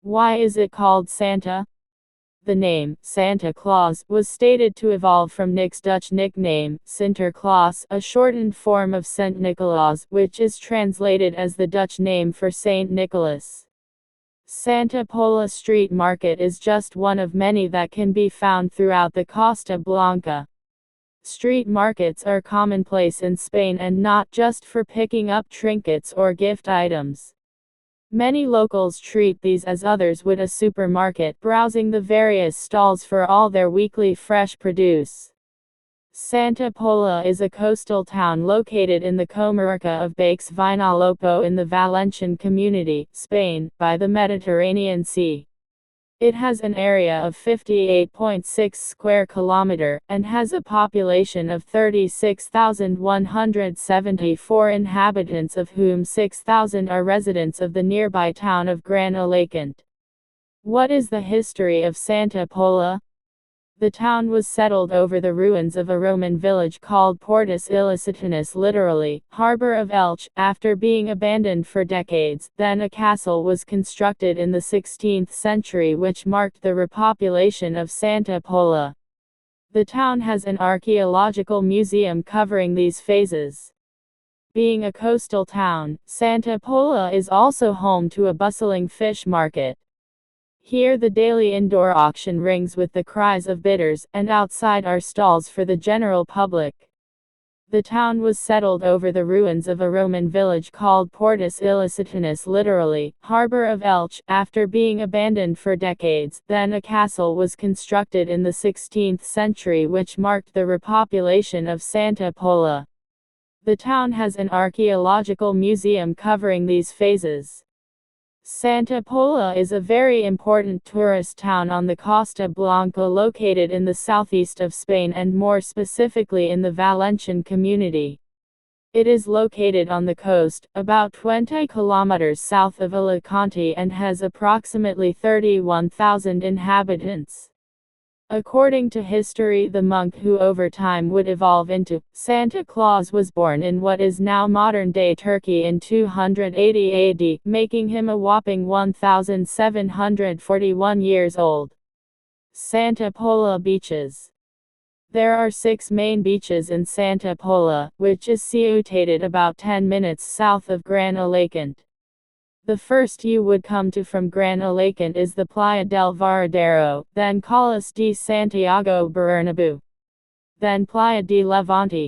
Why is it called Santa? The name, Santa Claus, was stated to evolve from Nick's Dutch nickname, Sinterklaas, a shortened form of Saint Nicolaas, which is translated as the Dutch name for Saint Nicholas. Santa Pola Street Market is just one of many that can be found throughout the Costa Blanca. Street markets are commonplace in Spain and not just for picking up trinkets or gift items. Many locals treat these as others would a supermarket, browsing the various stalls for all their weekly fresh produce. Santa Pola is a coastal town located in the comarca of Baix Vinalopó in the Valencian community, Spain, by the Mediterranean Sea. It has an area of 58.6 square kilometer, and has a population of 36,174 inhabitants, of whom 6,000 are residents of the nearby town of Gran Alicante. What is the history of Santa Pola? The town was settled over the ruins of a Roman village called Portus Illucitanus, literally, harbor of Elche, after being abandoned for decades. Then a castle was constructed in the 16th century which marked the repopulation of Santa Pola. The town has an archaeological museum covering these phases. Being a coastal town, Santa Pola is also home to a bustling fish market. Here the daily indoor auction rings with the cries of bidders, and outside are stalls for the general public. The town was settled over the ruins of a Roman village called Portus Illucitanus, literally, harbor of Elche, after being abandoned for decades. Then a castle was constructed in the 16th century which marked the repopulation of Santa Pola. The town has an archaeological museum covering these phases. Santa Pola is a very important tourist town on the Costa Blanca, located in the southeast of Spain and more specifically in the Valencian community. It is located on the coast, about 20 kilometers south of Alicante, and has approximately 31,000 inhabitants. According to history, the monk who over time would evolve into Santa Claus was born in what is now modern-day Turkey in 280 AD, making him a whopping 1,741 years old. Santa Pola beaches. There are 6 main beaches in Santa Pola, which is situated about 10 minutes south of Gran Alicante. The first you would come to from Gran Alicante is the Playa del Varadero, then Calas de Santiago Bernabéu, then Playa de Levante.